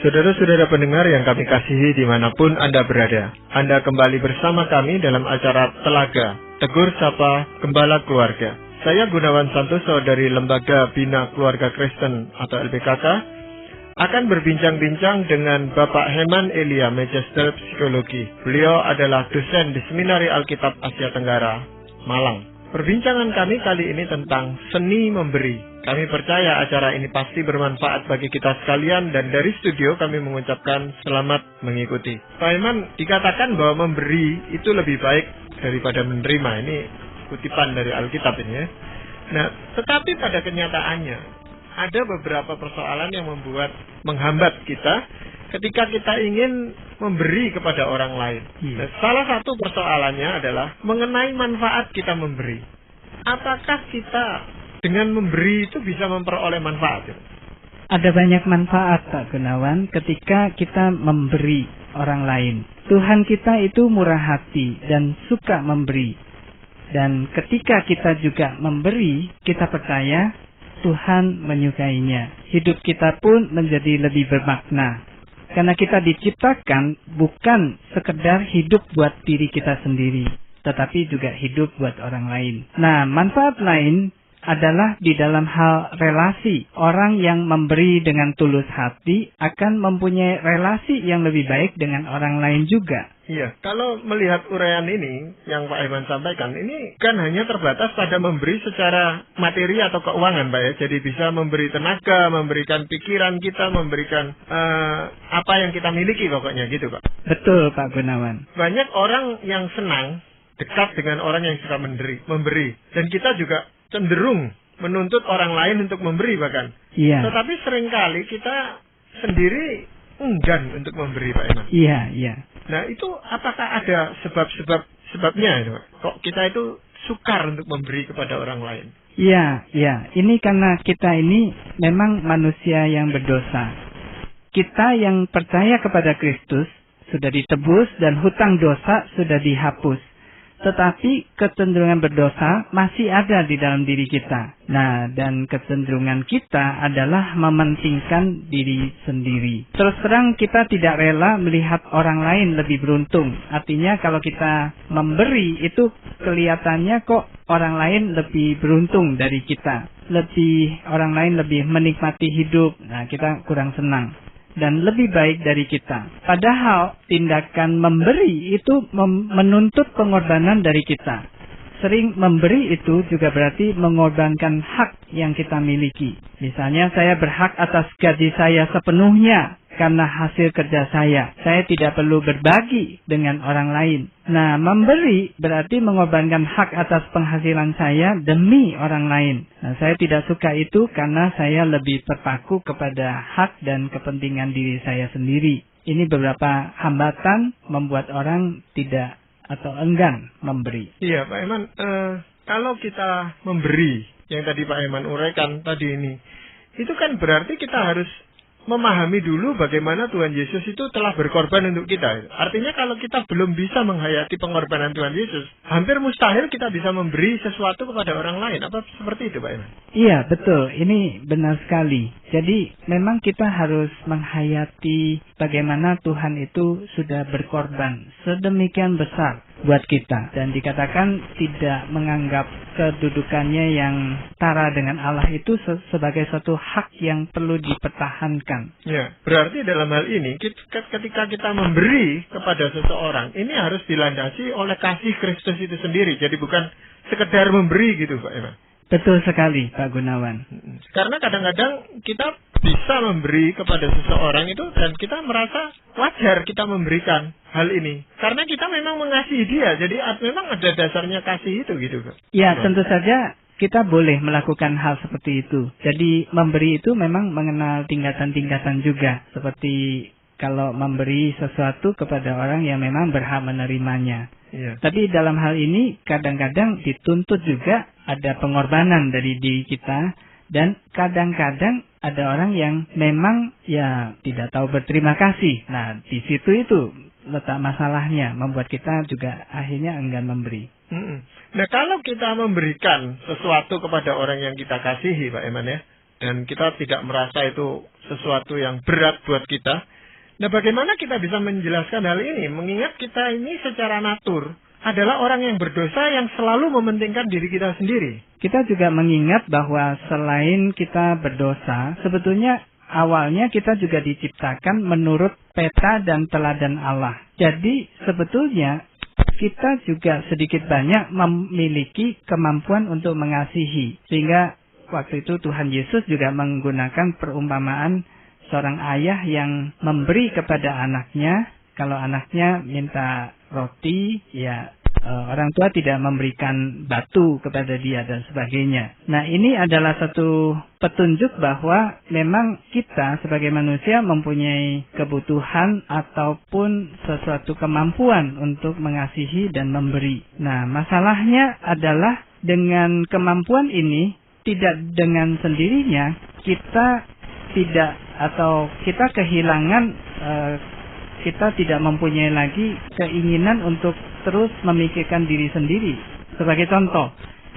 Saudara-saudara pendengar yang kami kasihi dimanapun Anda berada, Anda kembali bersama kami dalam acara Telaga, Tegur Sapa Gembala Keluarga. Saya Gunawan Santoso dari Lembaga Bina Keluarga Kristen atau LBKK, akan berbincang-bincang dengan Bapak Heman Elia, Magister Psikologi. Beliau adalah dosen di Seminari Alkitab Asia Tenggara, Malang. Perbincangan kami kali ini tentang seni memberi. Kami percaya acara ini pasti bermanfaat bagi kita sekalian, dan dari studio kami mengucapkan selamat mengikuti. Pak Heman, dikatakan bahwa memberi itu lebih baik daripada menerima. Ini kutipan dari Alkitab ini ya. Nah, tetapi pada kenyataannya ada beberapa persoalan yang menghambat kita ketika kita ingin memberi kepada orang lain. Nah, salah satu persoalannya adalah mengenai manfaat kita memberi. Apakah kita dengan memberi itu bisa memperoleh manfaat? Ada banyak manfaat, Pak Gunawan, ketika kita memberi orang lain. Tuhan kita itu murah hati dan suka memberi. Dan ketika kita juga memberi, kita percaya Tuhan menyukainya. Hidup kita pun menjadi lebih bermakna. Karena kita diciptakan bukan sekedar hidup buat diri kita sendiri, tetapi juga hidup buat orang lain. Nah, manfaat lain adalah di dalam hal relasi. Orang yang memberi dengan tulus hati akan mempunyai relasi yang lebih baik dengan orang lain juga. Iya, kalau melihat uraian ini yang Pak Heman sampaikan, ini kan hanya terbatas pada memberi secara materi atau keuangan, Pak ya. Jadi bisa memberi tenaga, memberikan pikiran kita, memberikan apa yang kita miliki pokoknya gitu, Pak. Betul, Pak Gunawan. Banyak orang yang senang dekat dengan orang yang suka memberi. Dan kita juga cenderung menuntut orang lain untuk memberi bahkan. Iya. Tetapi seringkali kita sendiri enggan untuk memberi, Pak Heman. Iya, iya. Nah, itu apakah ada sebabnya itu, Pak? Kok kita itu sukar untuk memberi kepada orang lain? Iya, iya. Ini karena kita ini memang manusia yang berdosa. Kita yang percaya kepada Kristus sudah ditebus dan hutang dosa sudah dihapus. Tetapi kecenderungan berdosa masih ada di dalam diri kita. Nah, dan kecenderungan kita adalah mementingkan diri sendiri. Terus terang kita tidak rela melihat orang lain lebih beruntung. Artinya kalau kita memberi itu kelihatannya kok orang lain lebih beruntung dari kita. Orang lain lebih menikmati hidup. Nah, kita kurang senang. Dan lebih baik dari kita. Padahal tindakan memberi itu menuntut pengorbanan dari kita. Sering memberi itu juga berarti mengorbankan hak yang kita miliki. Misalnya saya berhak atas gaji saya sepenuhnya karena hasil kerja saya. Saya tidak perlu berbagi dengan orang lain. Nah, memberi berarti mengorbankan hak atas penghasilan saya demi orang lain. Nah, saya tidak suka itu karena saya lebih terpaku kepada hak dan kepentingan diri saya sendiri. Ini beberapa hambatan membuat orang tidak atau enggan memberi. Iya, Pak Heman, kalau kita memberi, yang tadi Pak Heman uraikan tadi ini, itu kan berarti kita harus memahami dulu bagaimana Tuhan Yesus itu telah berkorban untuk kita. Artinya kalau kita belum bisa menghayati pengorbanan Tuhan Yesus, hampir mustahil kita bisa memberi sesuatu kepada orang lain. Apa seperti itu, Pak Heman? Iya, betul. Ini benar sekali. Jadi memang kita harus menghayati bagaimana Tuhan itu sudah berkorban sedemikian besar buat kita. Dan dikatakan tidak menganggap kedudukannya yang setara dengan Allah itu sebagai suatu hak yang perlu dipertahankan. Ya, berarti dalam hal ini ketika kita memberi kepada seseorang, ini harus dilandasi oleh kasih Kristus itu sendiri. Jadi bukan sekedar memberi gitu, Pak Heman. Betul sekali, Pak Gunawan. Karena kadang-kadang kita bisa memberi kepada seseorang itu dan kita merasa wajar kita memberikan hal ini. Karena kita memang mengasihi dia. Jadi memang ada dasarnya kasih itu gitu, Pak. Ya, tentu saja kita boleh melakukan hal seperti itu. Jadi memberi itu memang mengenal tingkatan-tingkatan juga. Seperti kalau memberi sesuatu kepada orang yang memang berhak menerimanya. Iya. Tapi dalam hal ini kadang-kadang dituntut juga ada pengorbanan dari diri kita. Dan kadang-kadang ada orang yang memang ya tidak tahu berterima kasih. Nah, di situ itu letak masalahnya, membuat kita juga akhirnya enggan memberi. Nah, kalau kita memberikan sesuatu kepada orang yang kita kasihi, Pak Heman ya, dan kita tidak merasa itu sesuatu yang berat buat kita, Nah, bagaimana kita bisa menjelaskan hal ini? Mengingat kita ini secara natur adalah orang yang berdosa yang selalu mementingkan diri kita sendiri. Kita juga mengingat bahwa selain kita berdosa, sebetulnya awalnya kita juga diciptakan menurut peta dan teladan Allah. Jadi sebetulnya kita juga sedikit banyak memiliki kemampuan untuk mengasihi. Sehingga waktu itu Tuhan Yesus juga menggunakan perumpamaan seorang ayah yang memberi kepada anaknya. Kalau anaknya minta roti, ya orang tua tidak memberikan batu kepada dia dan sebagainya. Nah, ini adalah satu petunjuk bahwa memang kita sebagai manusia mempunyai kebutuhan ataupun sesuatu kemampuan untuk mengasihi dan memberi. Nah, masalahnya adalah dengan kemampuan ini, tidak dengan sendirinya kita tidak atau kita kehilangan, kita tidak mempunyai lagi keinginan untuk terus memikirkan diri sendiri. Sebagai contoh,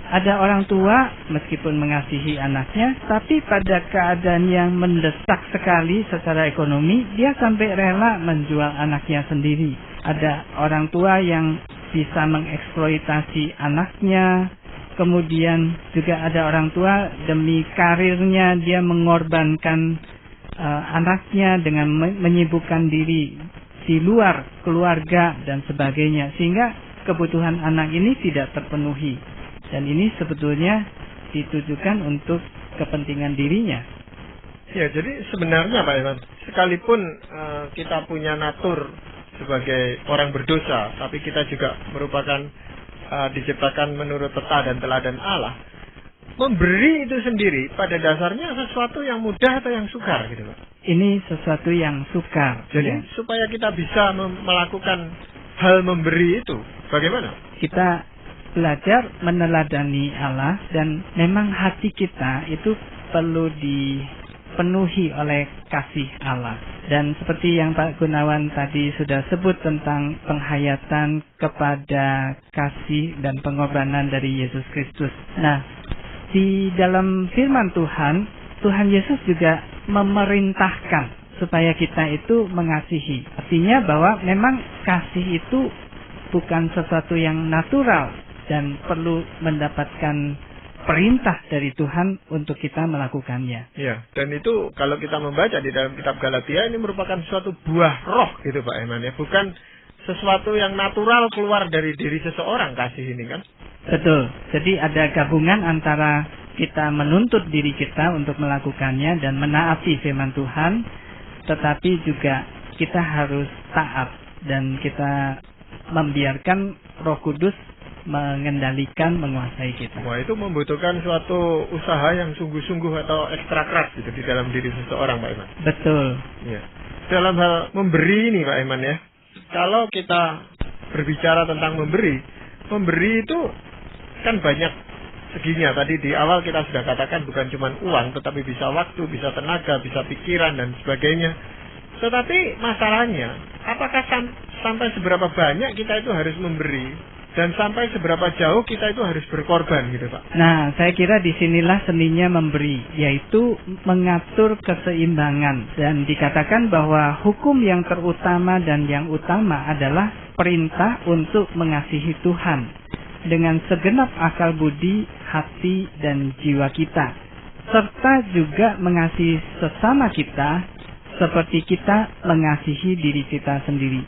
ada orang tua meskipun mengasihi anaknya, tapi pada keadaan yang mendesak sekali secara ekonomi, dia sampai rela menjual anaknya sendiri. Ada orang tua yang bisa mengeksploitasi anaknya. Kemudian juga ada orang tua demi karirnya dia mengorbankan anaknya dengan menyibukkan diri di luar keluarga dan sebagainya, sehingga kebutuhan anak ini tidak terpenuhi. Dan ini sebetulnya ditujukan untuk kepentingan dirinya. Ya, jadi sebenarnya Pak Iwan, sekalipun kita punya natur sebagai orang berdosa, tapi kita juga merupakan diciptakan menurut peta dan teladan Allah. Memberi itu sendiri pada dasarnya sesuatu yang mudah atau yang sukar gitu Pak? Ini sesuatu yang sukar. Jadi ya. supaya kita bisa melakukan hal memberi itu, bagaimana? Kita belajar meneladani Allah, dan memang hati kita itu perlu dipenuhi oleh kasih Allah. Dan seperti yang Pak Gunawan tadi sudah sebut tentang penghayatan kepada kasih dan pengorbanan dari Yesus Kristus. Nah, di dalam firman Tuhan, Tuhan Yesus juga memerintahkan supaya kita itu mengasihi. Artinya bahwa memang kasih itu bukan sesuatu yang natural dan perlu mendapatkan perintah dari Tuhan untuk kita melakukannya. Ya, dan itu kalau kita membaca di dalam kitab Galatia, ini merupakan suatu buah roh gitu Pak Eman ya, bukan sesuatu yang natural keluar dari diri seseorang kasih ini kan? Betul. Jadi ada gabungan antara kita menuntut diri kita untuk melakukannya dan menaati firman Tuhan, tetapi juga kita harus taat dan kita membiarkan Roh Kudus mengendalikan, menguasai kita. Wah, itu membutuhkan suatu usaha yang sungguh-sungguh atau ekstra keras gitu di dalam diri seseorang Pak Iman. Betul. Ya. Dalam hal memberi ini Pak Iman ya, kalau kita berbicara tentang memberi itu kan banyak seginya. Tadi di awal kita sudah katakan bukan cuma uang, tetapi bisa waktu, bisa tenaga, bisa pikiran dan sebagainya. Tetapi masalahnya, apakah sampai seberapa banyak kita itu harus memberi dan sampai seberapa jauh kita itu harus berkorban gitu Pak? Nah, saya kira disinilah seninya memberi, yaitu mengatur keseimbangan. Dan dikatakan bahwa hukum yang terutama dan yang utama adalah perintah untuk mengasihi Tuhan dengan segenap akal budi, hati, dan jiwa kita, serta juga mengasihi sesama kita seperti kita mengasihi diri kita sendiri.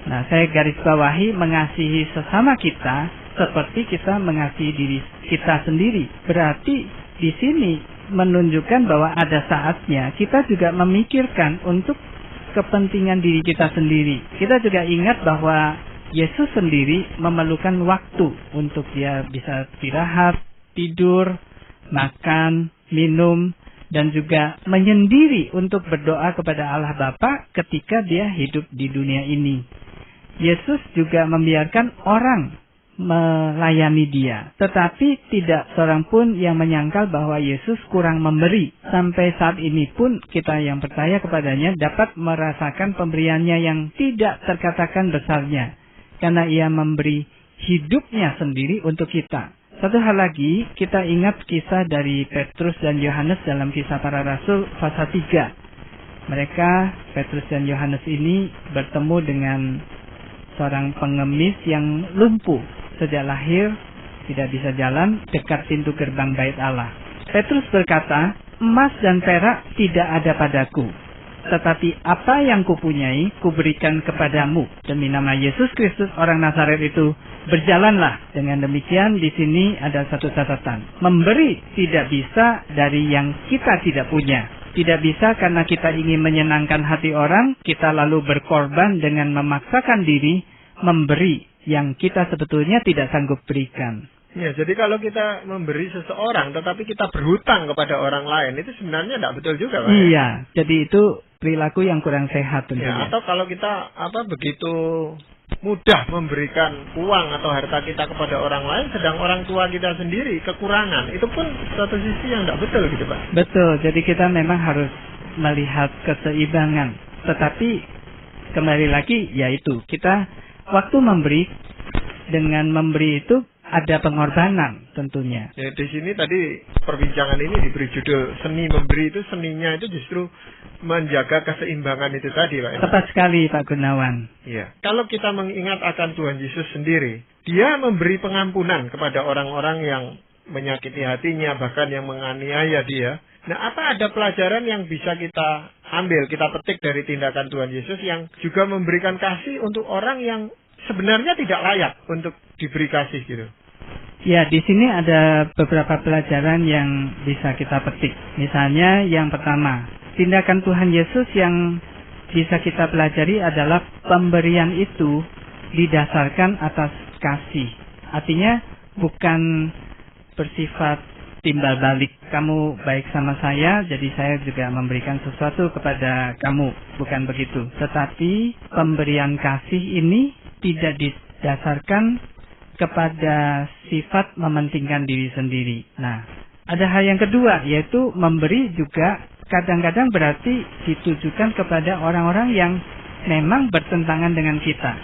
Nah, saya garis bawahi mengasihi sesama kita seperti kita mengasihi diri kita sendiri. Berarti di sini menunjukkan bahwa ada saatnya kita juga memikirkan untuk kepentingan diri kita sendiri. Kita juga ingat bahwa Yesus sendiri memerlukan waktu untuk dia bisa istirahat, tidur, makan, minum, dan juga menyendiri untuk berdoa kepada Allah Bapa ketika dia hidup di dunia ini. Yesus juga membiarkan orang melayani dia. Tetapi tidak seorang pun yang menyangkal bahwa Yesus kurang memberi. Sampai saat ini pun kita yang percaya kepadanya dapat merasakan pemberiannya yang tidak terkatakan besarnya. Karena ia memberi hidupnya sendiri untuk kita. Satu hal lagi, kita ingat kisah dari Petrus dan Yohanes dalam Kisah Para Rasul pasal 3. Mereka, Petrus dan Yohanes ini bertemu dengan seorang pengemis yang lumpuh sejak lahir, tidak bisa jalan dekat pintu gerbang bait Allah. Petrus berkata, emas dan perak tidak ada padaku, tetapi apa yang kupunyai kuberikan kepadamu. Demi nama Yesus Kristus orang Nazaret itu, berjalanlah. Dengan demikian di sini ada satu catatan. Memberi tidak bisa dari yang kita tidak punya. Tidak bisa karena kita ingin menyenangkan hati orang, kita lalu berkorban dengan memaksakan diri memberi yang kita sebetulnya tidak sanggup berikan. Ya, jadi kalau kita memberi seseorang tetapi kita berhutang kepada orang lain, itu sebenarnya tidak betul juga, Pak. Iya, jadi itu perilaku yang kurang sehat tentunya. Ya, atau kalau kita begitu mudah memberikan uang atau harta kita kepada orang lain, sedang orang tua kita sendiri kekurangan, itu pun satu sisi yang tidak betul gitu, Pak. Betul, jadi kita memang harus melihat keseimbangan. Tetapi kembali lagi, yaitu kita waktu memberi, dengan memberi itu ada pengorbanan tentunya. Ya, di sini tadi perbincangan ini diberi judul seni memberi, itu seninya itu justru menjaga keseimbangan itu tadi, Pak. Tepat sekali, Pak Gunawan. Iya. Kalau kita mengingat akan Tuhan Yesus sendiri, Dia memberi pengampunan kepada orang-orang yang menyakiti hatinya, bahkan yang menganiaya Dia. Nah, apa ada pelajaran yang bisa kita ambil, kita petik dari tindakan Tuhan Yesus yang juga memberikan kasih untuk orang yang sebenarnya tidak layak untuk diberi kasih gitu? Ya, di sini ada beberapa pelajaran yang bisa kita petik. Misalnya yang pertama, tindakan Tuhan Yesus yang bisa kita pelajari adalah pemberian itu didasarkan atas kasih. Artinya bukan bersifat timbal balik. Kamu baik sama saya, jadi saya juga memberikan sesuatu kepada kamu. Bukan begitu. Tetapi pemberian kasih ini tidak didasarkan kepada sifat mementingkan diri sendiri. Nah, ada hal yang kedua, yaitu memberi juga kadang-kadang berarti ditujukan kepada orang-orang yang memang bertentangan dengan kita,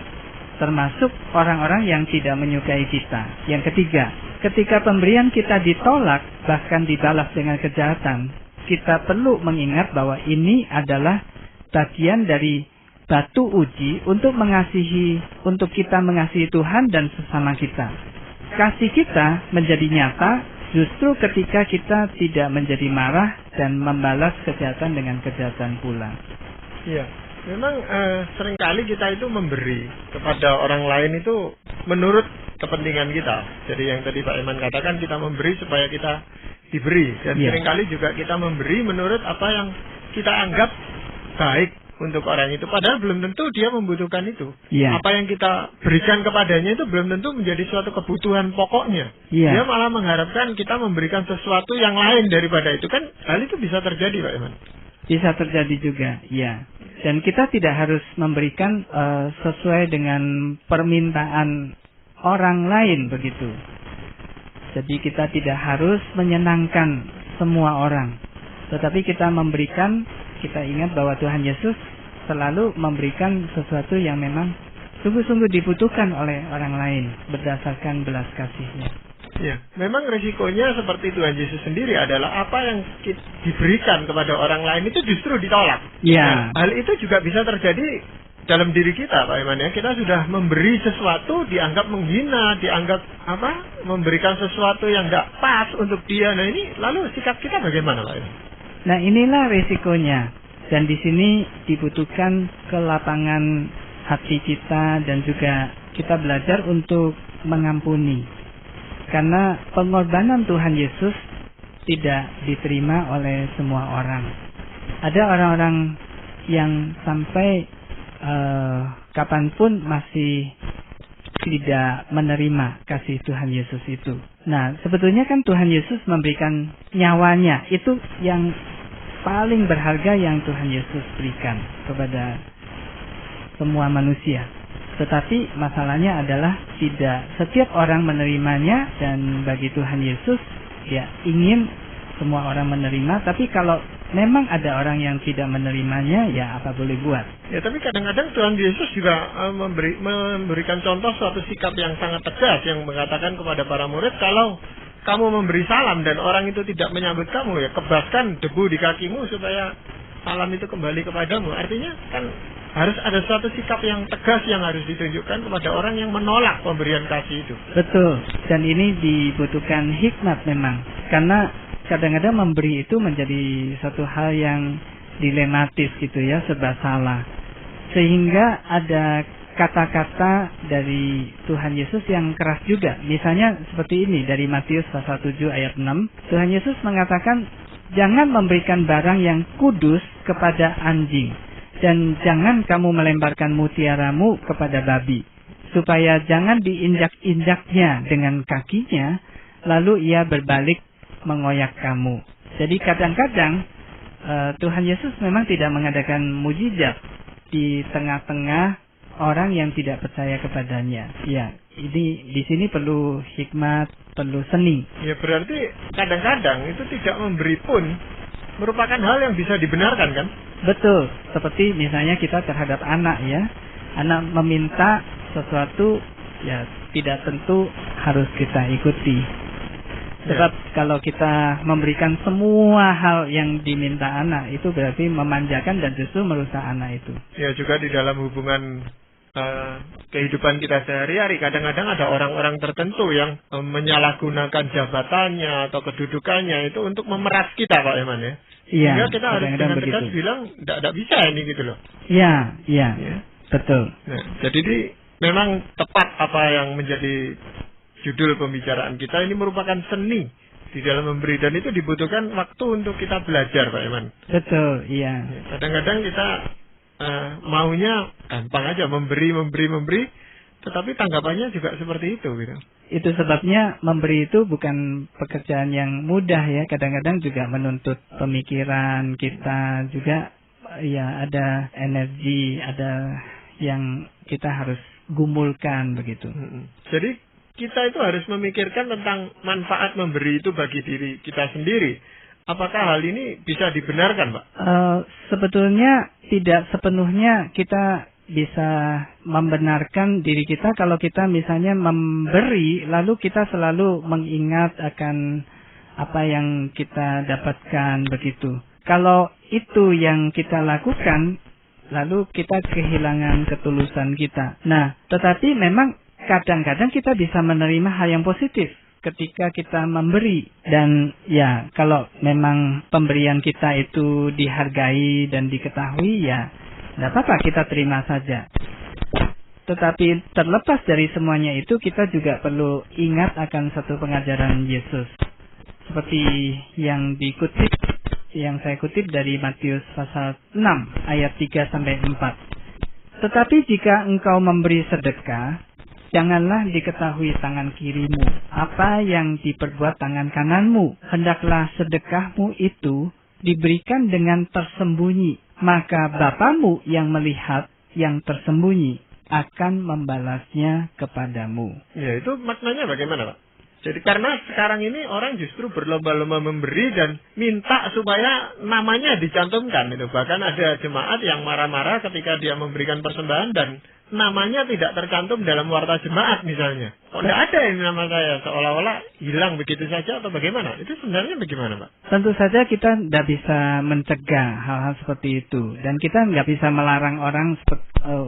termasuk orang-orang yang tidak menyukai kita. Yang ketiga, ketika pemberian kita ditolak, bahkan dibalas dengan kejahatan, kita perlu mengingat bahwa ini adalah bagian dari batu uji untuk kita mengasihi Tuhan dan sesama kita. Kasih kita menjadi nyata justru ketika kita tidak menjadi marah dan membalas kejahatan dengan kejahatan pula. Iya, memang seringkali kita itu memberi kepada orang lain itu menurut kepentingan kita. Jadi yang tadi Pak Iman katakan, kita memberi supaya kita diberi. Dan seringkali juga kita memberi menurut apa yang kita anggap baik untuk orang itu, padahal belum tentu dia membutuhkan itu. Apa yang kita berikan kepadanya itu belum tentu menjadi suatu kebutuhan pokoknya. Dia malah mengharapkan kita memberikan sesuatu yang lain daripada itu. Kan hal itu bisa terjadi, Pak Iman. Bisa terjadi juga, ya. Dan kita tidak harus memberikan sesuai dengan permintaan orang lain begitu. Jadi kita tidak harus menyenangkan semua orang, tetapi kita memberikan. Kita ingat bahwa Tuhan Yesus selalu memberikan sesuatu yang memang sungguh-sungguh dibutuhkan oleh orang lain berdasarkan belas kasih-Nya. Ya, memang risikonya seperti Tuhan Yesus sendiri adalah apa yang diberikan kepada orang lain itu justru ditolak. Ya. Nah, hal itu juga bisa terjadi dalam diri kita, Pak Iman, ya. Kita sudah memberi sesuatu dianggap menghina, dianggap memberikan sesuatu yang tidak pas untuk dia. Nah, ini lalu sikap kita bagaimana, Pak Iman? Nah, inilah risikonya. Dan di sini dibutuhkan kelapangan hati kita dan juga kita belajar untuk mengampuni. Karena pengorbanan Tuhan Yesus tidak diterima oleh semua orang. Ada orang-orang yang sampai kapanpun masih tidak menerima kasih Tuhan Yesus itu. Nah, sebetulnya kan Tuhan Yesus memberikan nyawanya. Itu yang paling berharga yang Tuhan Yesus berikan kepada semua manusia. Tetapi masalahnya adalah tidak setiap orang menerimanya, dan bagi Tuhan Yesus ya ingin semua orang menerima. Tapi kalau memang ada orang yang tidak menerimanya, ya apa boleh buat. Ya, tapi kadang-kadang Tuhan Yesus juga memberikan contoh suatu sikap yang sangat tegas, yang mengatakan kepada para murid, kalau kamu memberi salam dan orang itu tidak menyambut kamu, ya kebaskan debu di kakimu supaya alam itu kembali kepadamu. Artinya kan harus ada suatu sikap yang tegas yang harus ditunjukkan kepada orang yang menolak pemberian kasih itu. Betul. Dan ini dibutuhkan hikmat memang. Karena kadang-kadang memberi itu menjadi satu hal yang dilematis gitu ya, serba salah. Sehingga ada kata-kata dari Tuhan Yesus yang keras juga. Misalnya seperti ini dari Matius pasal 7 ayat 6. Tuhan Yesus mengatakan, jangan memberikan barang yang kudus kepada anjing, dan jangan kamu melemparkan mutiaramu kepada babi, supaya jangan diinjak-injaknya dengan kakinya, lalu ia berbalik mengoyak kamu. Jadi kadang-kadang Tuhan Yesus memang tidak mengadakan mujizat di tengah-tengah orang yang tidak percaya kepadanya. Ya, ini di sini perlu hikmat, perlu seni. Ya berarti kadang-kadang itu tidak memberi pun merupakan hal yang bisa dibenarkan kan? Betul, seperti misalnya kita terhadap anak ya. Anak meminta sesuatu, ya tidak tentu harus kita ikuti. Sebab kalau kita memberikan semua hal yang diminta anak, itu berarti memanjakan dan justru merusak anak itu. Ya juga di dalam hubungan kehidupan kita sehari-hari, kadang-kadang ada orang-orang tertentu yang menyalahgunakan jabatannya atau kedudukannya itu untuk memeras kita, Pak Eman ya. Iya. Sehingga kita harus dengan tegas begitu bilang tidak bisa ini gitu loh. Iya, iya, betul. Nah, jadi memang tepat apa yang menjadi judul pembicaraan kita ini merupakan seni di dalam memberi, dan itu dibutuhkan waktu untuk kita belajar, Pak Eman. Betul, iya. Kadang-kadang kita maunya gampang aja memberi, tetapi tanggapannya juga seperti itu gitu. Itu sebabnya memberi itu bukan pekerjaan yang mudah ya. Kadang-kadang juga menuntut pemikiran kita juga, ya ada energi, ada yang kita harus gumulkan begitu. Jadi kita itu harus memikirkan tentang manfaat memberi itu bagi diri kita sendiri. Apakah hal ini bisa dibenarkan, Pak? Sebetulnya tidak sepenuhnya kita bisa membenarkan diri kita kalau kita misalnya memberi, lalu kita selalu mengingat akan apa yang kita dapatkan begitu. Kalau itu yang kita lakukan, lalu kita kehilangan ketulusan kita. Nah, tetapi memang kadang-kadang kita bisa menerima hal yang positif ketika kita memberi, dan ya kalau memang pemberian kita itu dihargai dan diketahui, ya tidak apa-apa, kita terima saja. Tetapi terlepas dari semuanya itu, kita juga perlu ingat akan satu pengajaran Yesus seperti yang dikutip, yang saya kutip dari Matius pasal 6 ayat 3-4. Tetapi jika engkau memberi sedekah, janganlah diketahui tangan kirimu apa yang diperbuat tangan kananmu. Hendaklah sedekahmu itu diberikan dengan tersembunyi, maka Bapamu yang melihat yang tersembunyi akan membalasnya kepadamu. Ya, itu maknanya bagaimana, Pak? Jadi karena sekarang ini orang justru berlomba-lomba memberi dan minta supaya namanya dicantumkan. Itu bahkan ada jemaat yang marah-marah ketika dia memberikan persembahan dan namanya tidak tercantum dalam warta jemaat misalnya. Kok tidak ada ini nama saya, seolah-olah hilang begitu saja atau bagaimana? Itu sebenarnya bagaimana, Pak? Tentu saja kita tidak bisa mencegah hal-hal seperti itu, dan kita nggak bisa melarang orang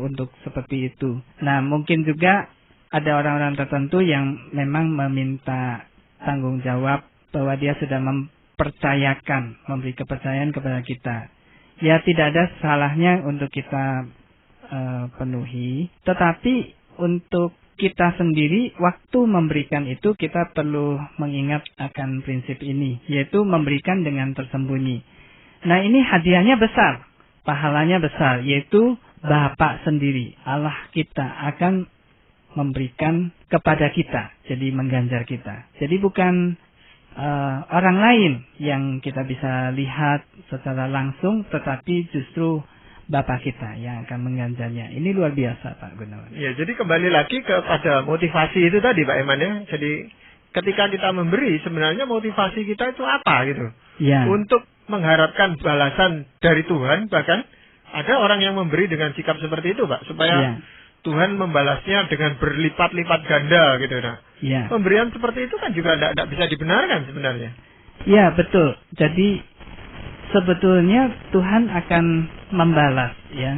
untuk seperti itu. Nah, mungkin juga ada orang-orang tertentu yang memang meminta tanggung jawab bahwa dia sudah mempercayakan, memberi kepercayaan kepada kita. Ya, tidak ada salahnya untuk kita penuhi, tetapi untuk kita sendiri waktu memberikan itu kita perlu mengingat akan prinsip ini, yaitu memberikan dengan tersembunyi. Nah, ini hadiahnya besar, pahalanya besar, yaitu Bapa sendiri, Allah kita akan memberikan kepada kita, jadi mengganjar kita. Jadi bukan orang lain yang kita bisa lihat secara langsung, tetapi justru Bapa kita yang akan mengganjarnya. Ini luar biasa, Pak Gunawan. Ya, jadi kembali lagi kepada motivasi itu tadi, Pak Eman ya. Jadi ketika kita memberi, sebenarnya motivasi kita itu apa gitu? Ya. Untuk mengharapkan balasan dari Tuhan, bahkan ada orang yang memberi dengan sikap seperti itu, Pak, supaya Tuhan membalasnya dengan berlipat-lipat ganda gitu. Nah, pemberian seperti itu kan juga tidak bisa dibenarkan sebenarnya. Ya, betul. Jadi sebetulnya Tuhan akan membalas, ya.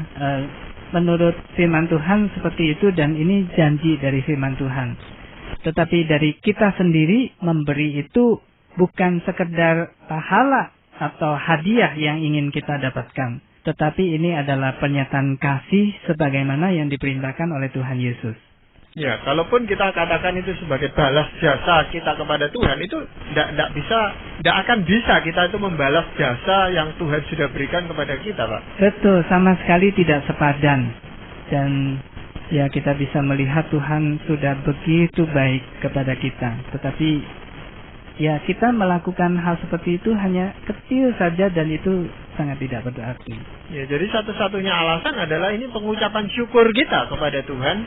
Menurut firman Tuhan seperti itu, dan ini janji dari firman Tuhan. Tetapi dari kita sendiri memberi itu bukan sekedar pahala atau hadiah yang ingin kita dapatkan, tetapi ini adalah pernyataan kasih sebagaimana yang diperintahkan oleh Tuhan Yesus. Ya, kalaupun kita katakan itu sebagai balas jasa kita kepada Tuhan, itu tidak akan bisa kita itu membalas jasa yang Tuhan sudah berikan kepada kita, Pak. Betul, sama sekali tidak sepadan. Dan ya, kita bisa melihat Tuhan sudah begitu baik kepada kita. Tetapi ya, kita melakukan hal seperti itu hanya kecil saja dan itu sangat tidak berarti. Ya, jadi satu-satunya alasan adalah ini pengucapan syukur kita kepada Tuhan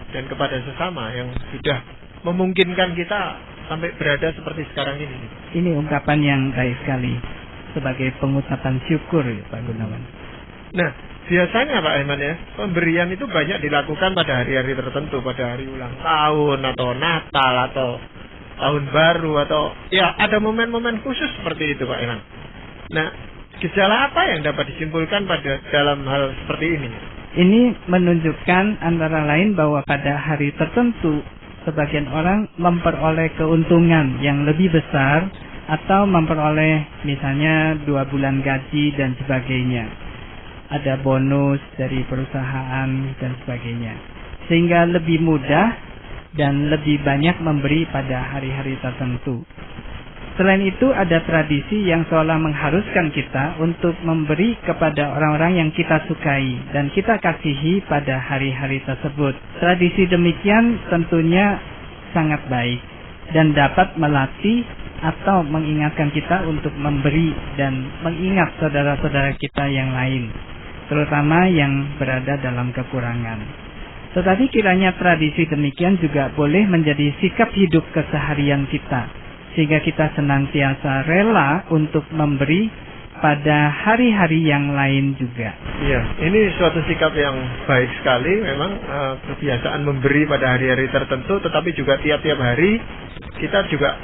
dan kepada sesama yang sudah memungkinkan kita sampai berada seperti sekarang ini. Ini ungkapan yang baik sekali sebagai pengucapan syukur, ya, Pak Gunawan. Nah, biasanya Pak Eman, ya, pemberian itu banyak dilakukan pada hari-hari tertentu, pada hari ulang tahun atau Natal atau tahun baru, atau ya ada momen-momen khusus seperti itu, Pak Eman. Nah, gejala apa yang dapat disimpulkan pada dalam hal seperti ini? Ini menunjukkan antara lain bahwa pada hari tertentu sebagian orang memperoleh keuntungan yang lebih besar atau memperoleh misalnya 2 bulan gaji dan sebagainya. Ada bonus dari perusahaan dan sebagainya. Sehingga lebih mudah dan lebih banyak memberi pada hari-hari tertentu. Selain itu ada tradisi yang seolah mengharuskan kita untuk memberi kepada orang-orang yang kita sukai dan kita kasihi pada hari-hari tersebut. Tradisi demikian tentunya sangat baik dan dapat melatih atau mengingatkan kita untuk memberi dan mengingat saudara-saudara kita yang lain, terutama yang berada dalam kekurangan. Tetapi kiranya tradisi demikian juga boleh menjadi sikap hidup keseharian kita, sehingga kita senantiasa rela untuk memberi pada hari-hari yang lain juga. Iya, ini suatu sikap yang baik sekali. Memang kebiasaan memberi pada hari-hari tertentu, tetapi juga tiap-tiap hari kita juga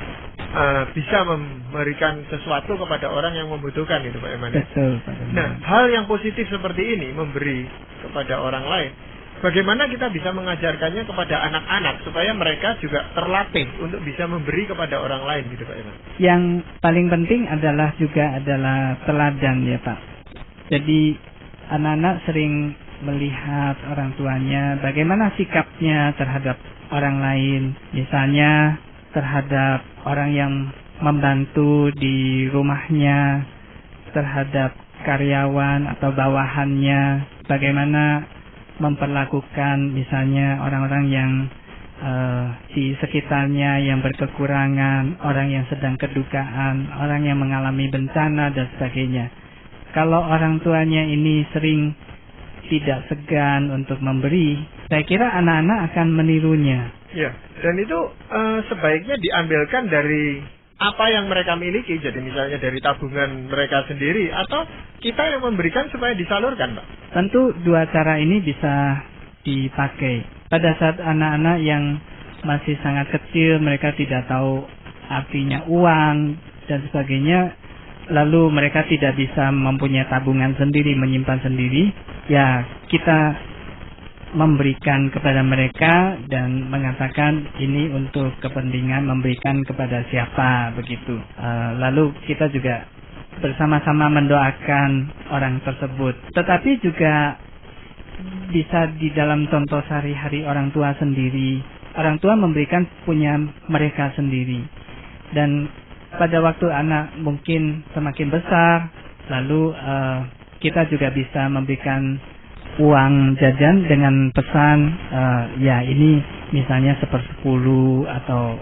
bisa memberikan sesuatu kepada orang yang membutuhkan, itu Pak Eman. Betul, Pak Eman. Nah, hal yang positif seperti ini, memberi kepada orang lain, bagaimana kita bisa mengajarkannya kepada anak-anak supaya mereka juga terlatih untuk bisa memberi kepada orang lain, gitu Pak Eman? Yang paling penting adalah teladan, ya Pak. Jadi anak-anak sering melihat orang tuanya bagaimana sikapnya terhadap orang lain, misalnya terhadap orang yang membantu di rumahnya, terhadap karyawan atau bawahannya, bagaimana memperlakukan misalnya orang-orang yang di sekitarnya yang berkekurangan, orang yang sedang kedukaan, orang yang mengalami bencana dan sebagainya. Kalau orang tuanya ini sering tidak segan untuk memberi, saya kira anak-anak akan menirunya. Ya, dan itu sebaiknya diambilkan dari apa yang mereka miliki, jadi misalnya dari tabungan mereka sendiri, atau kita yang memberikan supaya disalurkan, Pak? Tentu dua cara ini bisa dipakai. Pada saat anak-anak yang masih sangat kecil, mereka tidak tahu artinya uang dan sebagainya, lalu mereka tidak bisa mempunyai tabungan sendiri, menyimpan sendiri, ya kita memberikan kepada mereka dan mengatakan ini untuk kepentingan memberikan kepada siapa, begitu. Lalu kita juga bersama-sama mendoakan orang tersebut. Tetapi juga bisa di dalam contoh sehari-hari orang tua sendiri. Orang tua memberikan punya mereka sendiri. Dan pada waktu anak mungkin semakin besar, lalu kita juga bisa memberikan uang jajan dengan pesan, ya ini misalnya 1/10 atau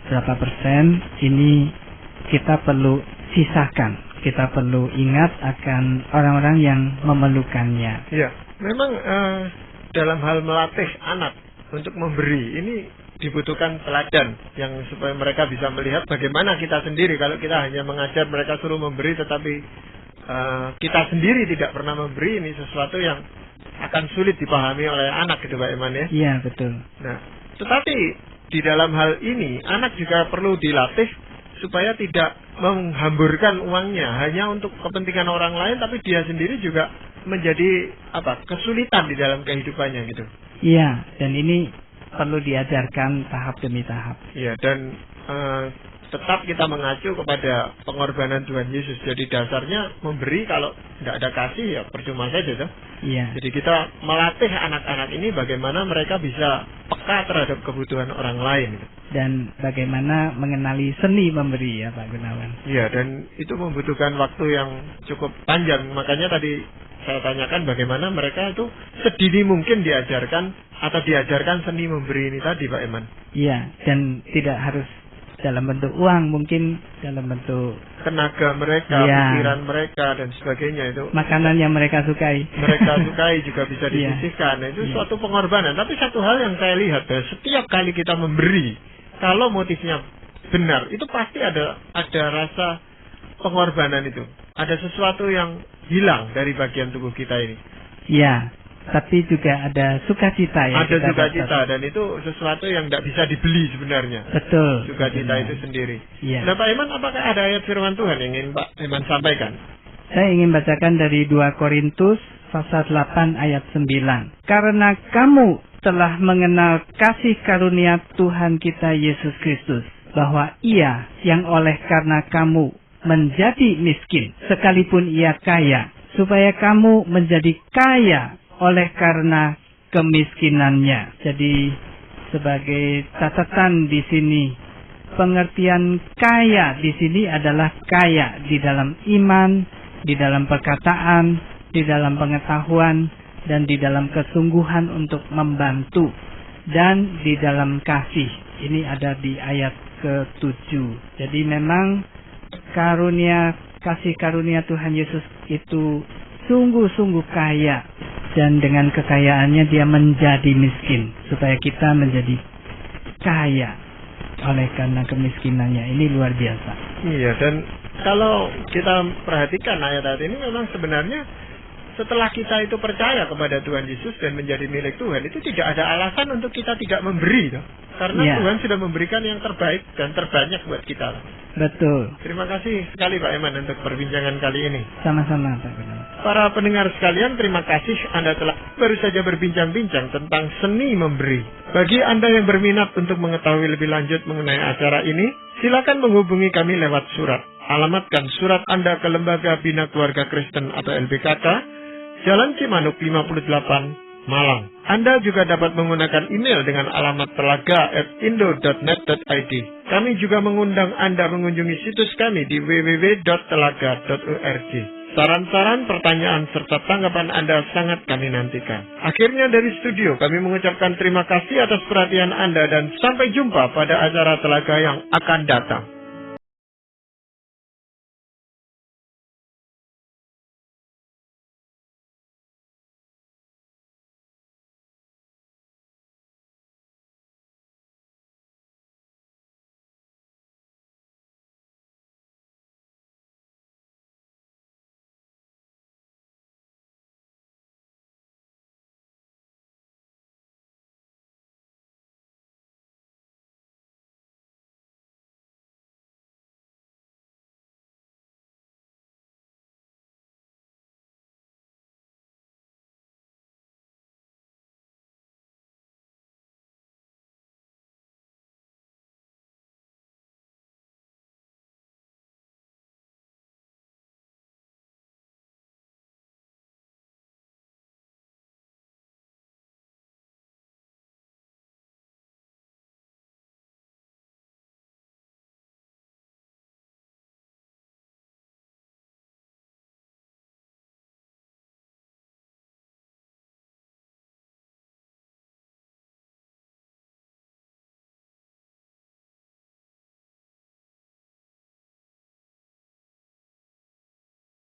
berapa persen, ini kita perlu sisakan, kita perlu ingat akan orang-orang yang memerlukannya. Ya, memang dalam hal melatih anak untuk memberi ini dibutuhkan teladan yang supaya mereka bisa melihat bagaimana kita sendiri. Kalau kita hanya mengajar mereka suruh memberi, tetapi kita sendiri tidak pernah memberi, ini sesuatu yang akan sulit dipahami oleh anak, gitu Pak Eman, ya? Iya, betul. Nah, tetapi di dalam hal ini anak juga perlu dilatih supaya tidak menghamburkan uangnya hanya untuk kepentingan orang lain, tapi dia sendiri juga menjadi kesulitan di dalam kehidupannya gitu. Iya, dan ini perlu diajarkan tahap demi tahap. Iya, dan tetap kita mengacu kepada pengorbanan Tuhan Yesus. Jadi dasarnya memberi, kalau tidak ada kasih ya percuma saja tuh. Iya. Jadi kita melatih anak-anak ini bagaimana mereka bisa peka terhadap kebutuhan orang lain. Dan bagaimana mengenali seni memberi ya Pak Gunawan. Iya, dan itu membutuhkan waktu yang cukup panjang. Makanya tadi saya tanyakan bagaimana mereka itu sedini mungkin diajarkan seni memberi ini tadi Pak Eman. Iya, dan tidak harus dalam bentuk uang, mungkin dalam bentuk tenaga mereka, pikiran mereka dan sebagainya. Itu makanan yang mereka sukai. Mereka sukai juga bisa disisihkan. Nah, itu suatu pengorbanan. Tapi satu hal yang saya lihat, setiap kali kita memberi, kalau motifnya benar, itu pasti ada rasa pengorbanan itu. Ada sesuatu yang hilang dari bagian tubuh kita ini. Iya, tapi juga ada sukacita ya. Ada sukacita, dan itu sesuatu yang tidak bisa dibeli sebenarnya. Betul. Sukacita itu sendiri. Iya. Nah Pak Eman, apakah ada ayat firman Tuhan yang ingin Pak Eman sampaikan? Saya ingin bacakan dari 2 Korintus pasal 8 ayat 9. Karena kamu telah mengenal kasih karunia Tuhan kita Yesus Kristus, bahwa Ia yang oleh karena kamu menjadi miskin, sekalipun Ia kaya, supaya kamu menjadi kaya oleh karena kemiskinannya. Jadi sebagai catatan di sini, pengertian kaya di sini adalah kaya di dalam iman, di dalam perkataan, di dalam pengetahuan, dan di dalam kesungguhan untuk membantu, dan di dalam kasih. Ini ada di ayat ke-7. Jadi memang kasih karunia Tuhan Yesus itu sungguh-sungguh kaya, dan dengan kekayaannya dia menjadi miskin supaya kita menjadi kaya oleh karena kemiskinannya. Ini luar biasa. Iya, dan kalau kita perhatikan ayat-ayat ini, memang sebenarnya setelah kita itu percaya kepada Tuhan Yesus dan menjadi milik Tuhan, itu tidak ada alasan untuk kita tidak memberi, karena Tuhan sudah memberikan yang terbaik dan terbanyak buat kita. Betul. Terima kasih sekali Pak Eman untuk perbincangan kali ini. Sama-sama Pak Gunawan. Para pendengar sekalian, terima kasih Anda telah baru saja berbincang-bincang tentang seni memberi. Bagi Anda yang berminat untuk mengetahui lebih lanjut mengenai acara ini, silakan menghubungi kami lewat surat. Alamatkan surat Anda ke Lembaga Bina Keluarga Kristen atau LBKK, Jalan Cimanuk 58, Malang. Anda juga dapat menggunakan email dengan alamat telaga@indo.net.id. Kami juga mengundang Anda mengunjungi situs kami di www.telaga.org. Saran-saran, pertanyaan, serta tanggapan Anda sangat kami nantikan. Akhirnya dari studio, kami mengucapkan terima kasih atas perhatian Anda dan sampai jumpa pada acara Telaga yang akan datang.